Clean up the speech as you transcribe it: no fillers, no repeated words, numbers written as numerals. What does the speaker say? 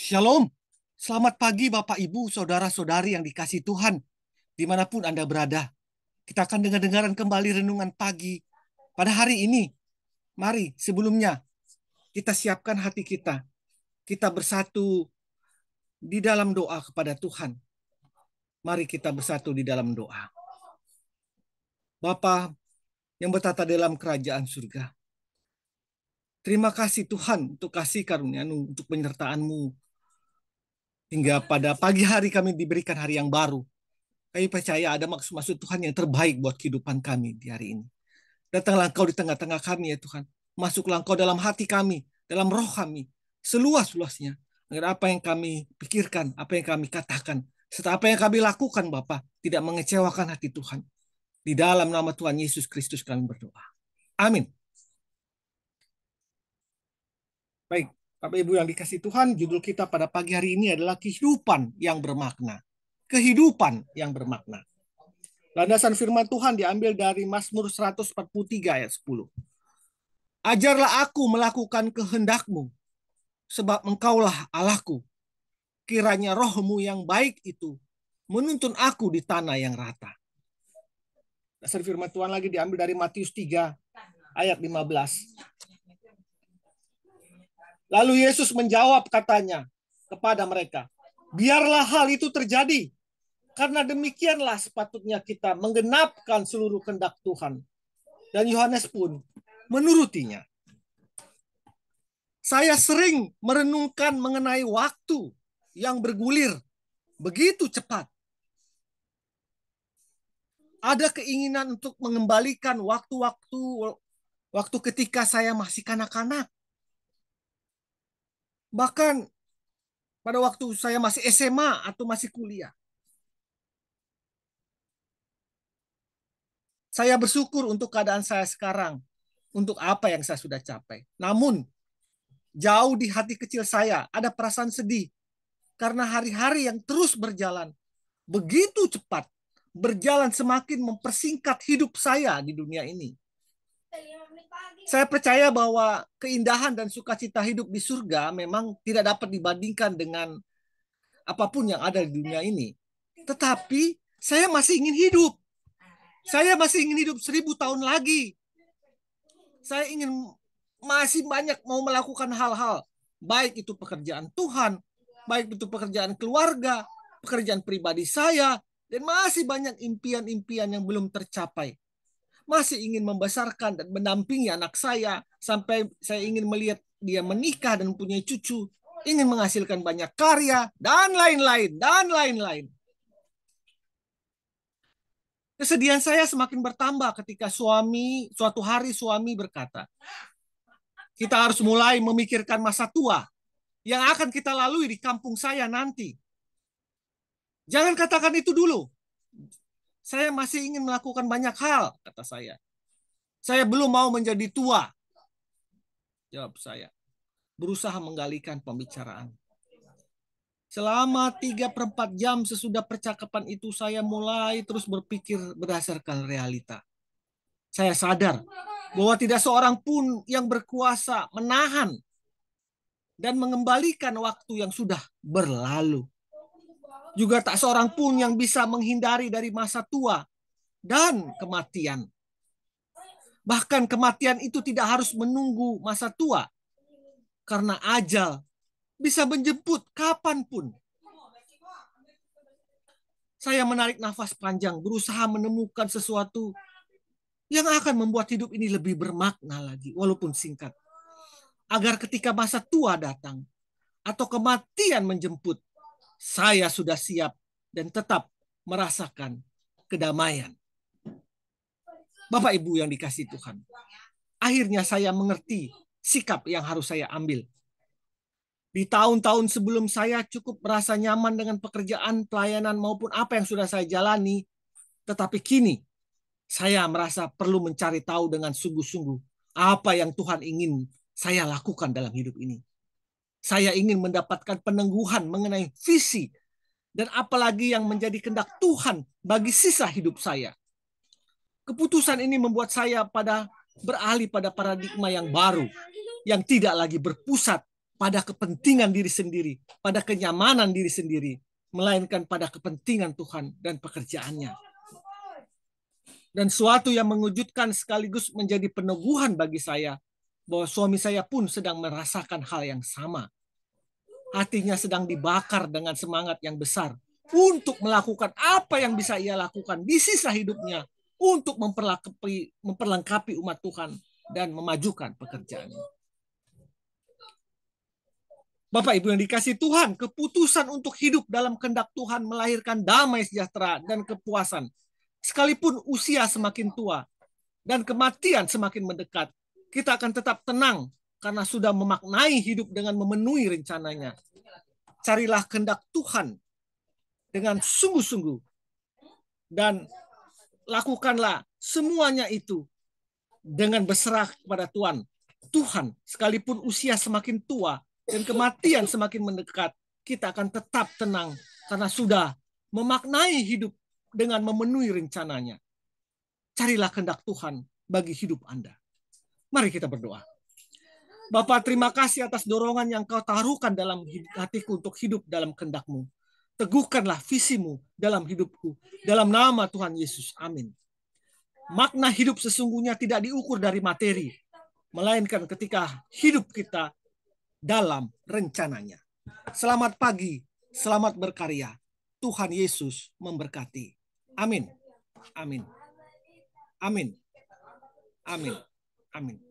Shalom, selamat pagi Bapak Ibu, Saudara-saudari yang dikasihi Tuhan, dimanapun Anda berada. Kita akan dengar-dengaran kembali renungan pagi pada hari ini. Mari sebelumnya kita siapkan hati kita. Kita bersatu di dalam doa kepada Tuhan. Mari kita bersatu di dalam doa. Bapa yang bertata dalam kerajaan surga. Terima kasih Tuhan untuk kasih karunia-Mu, untuk penyertaan-Mu. Hingga pada pagi hari kami diberikan hari yang baru. Kami percaya ada maksud-maksud Tuhan yang terbaik buat kehidupan kami di hari ini. Datanglah Engkau di tengah-tengah kami ya Tuhan. Masuklah Engkau dalam hati kami, dalam roh kami, seluas-luasnya. Agar apa yang kami pikirkan, apa yang kami katakan, serta apa yang kami lakukan Bapa, tidak mengecewakan hati Tuhan. Di dalam nama Tuhan Yesus Kristus kami berdoa. Amin. Baik, Bapak Ibu yang dikasihi Tuhan, judul kita pada pagi hari ini adalah kehidupan yang bermakna. Kehidupan yang bermakna. Landasan firman Tuhan diambil dari Mazmur 143 ayat 10. Ajarlah aku melakukan kehendak-Mu, sebab Engkaulah Allahku. Kiranya roh-Mu yang baik itu menuntun aku di tanah yang rata. Dasar firman Tuhan lagi diambil dari Matius 3 ayat 15. Lalu Yesus menjawab katanya kepada mereka, biarlah hal itu terjadi, karena demikianlah sepatutnya kita menggenapkan seluruh kehendak Tuhan. Dan Yohanes pun menurutinya. Saya sering merenungkan mengenai waktu yang bergulir begitu cepat. Ada keinginan untuk mengembalikan waktu ketika saya masih kanak-kanak. Bahkan pada waktu saya masih SMA atau masih kuliah. Saya bersyukur untuk keadaan saya sekarang, untuk apa yang saya sudah capai. Namun, jauh di hati kecil saya ada perasaan sedih karena hari-hari yang terus berjalan begitu cepat, berjalan semakin mempersingkat hidup saya di dunia ini. Saya percaya bahwa keindahan dan sukacita hidup di surga memang tidak dapat dibandingkan dengan apapun yang ada di dunia ini. Tetapi saya masih ingin hidup. Saya masih ingin hidup 1000 tahun lagi. Saya ingin masih banyak mau melakukan hal-hal. Baik itu pekerjaan Tuhan, baik itu pekerjaan keluarga, pekerjaan pribadi saya, dan masih banyak impian-impian yang belum tercapai. Masih ingin membesarkan dan mendampingi anak saya, sampai saya ingin melihat dia menikah dan mempunyai cucu, ingin menghasilkan banyak karya, dan lain-lain, dan lain-lain. Kesedihan saya semakin bertambah ketika suatu hari suami berkata, kita harus mulai memikirkan masa tua yang akan kita lalui di kampung saya nanti. Jangan katakan itu dulu. Saya masih ingin melakukan banyak hal, kata saya. Saya belum mau menjadi tua, jawab saya. Berusaha menggalikan pembicaraan. Selama 3/4 jam sesudah percakapan itu, saya mulai terus berpikir berdasarkan realita. Saya sadar bahwa tidak seorang pun yang berkuasa menahan dan mengembalikan waktu yang sudah berlalu. Juga tak seorang pun yang bisa menghindari dari masa tua dan kematian. Bahkan kematian itu tidak harus menunggu masa tua, karena ajal bisa menjemput kapanpun. Saya menarik nafas panjang, berusaha menemukan sesuatu yang akan membuat hidup ini lebih bermakna lagi, walaupun singkat. Agar ketika masa tua datang, atau kematian menjemput, saya sudah siap dan tetap merasakan kedamaian. Bapak Ibu yang dikasihi Tuhan, akhirnya saya mengerti sikap yang harus saya ambil. Di tahun-tahun sebelum saya cukup merasa nyaman dengan pekerjaan, pelayanan maupun apa yang sudah saya jalani, tetapi kini saya merasa perlu mencari tahu dengan sungguh-sungguh apa yang Tuhan ingin saya lakukan dalam hidup ini. Saya ingin mendapatkan penangguhan mengenai visi dan apalagi yang menjadi kehendak Tuhan bagi sisa hidup saya. Keputusan ini membuat saya beralih pada paradigma yang baru, yang tidak lagi berpusat pada kepentingan diri sendiri, pada kenyamanan diri sendiri, melainkan pada kepentingan Tuhan dan pekerjaannya. Dan suatu yang mengejutkan sekaligus menjadi peneguhan bagi saya, bahwa suami saya pun sedang merasakan hal yang sama. Hatinya sedang dibakar dengan semangat yang besar untuk melakukan apa yang bisa ia lakukan di sisa hidupnya untuk memperlengkapi umat Tuhan dan memajukan pekerjaannya. Bapak Ibu yang dikasihi Tuhan, keputusan untuk hidup dalam kehendak Tuhan melahirkan damai sejahtera dan kepuasan. Sekalipun usia semakin tua dan kematian semakin mendekat, kita akan tetap tenang karena sudah memaknai hidup dengan memenuhi rencananya. Carilah kehendak Tuhan dengan sungguh-sungguh dan lakukanlah semuanya itu dengan berserah kepada Tuhan. Tuhan, sekalipun usia semakin tua dan kematian semakin mendekat, kita akan tetap tenang karena sudah memaknai hidup dengan memenuhi rencananya. Carilah kehendak Tuhan bagi hidup Anda. Mari kita berdoa. Bapa, terima kasih atas dorongan yang Kau taruhkan dalam hatiku untuk hidup dalam kehendak-Mu. Teguhkanlah visimu dalam hidupku. Dalam nama Tuhan Yesus. Amin. Makna hidup sesungguhnya tidak diukur dari materi, melainkan ketika hidup kita dalam rencananya. Selamat pagi, selamat berkarya. Tuhan Yesus memberkati. Amin. Amin. Amin. Amin. Amin.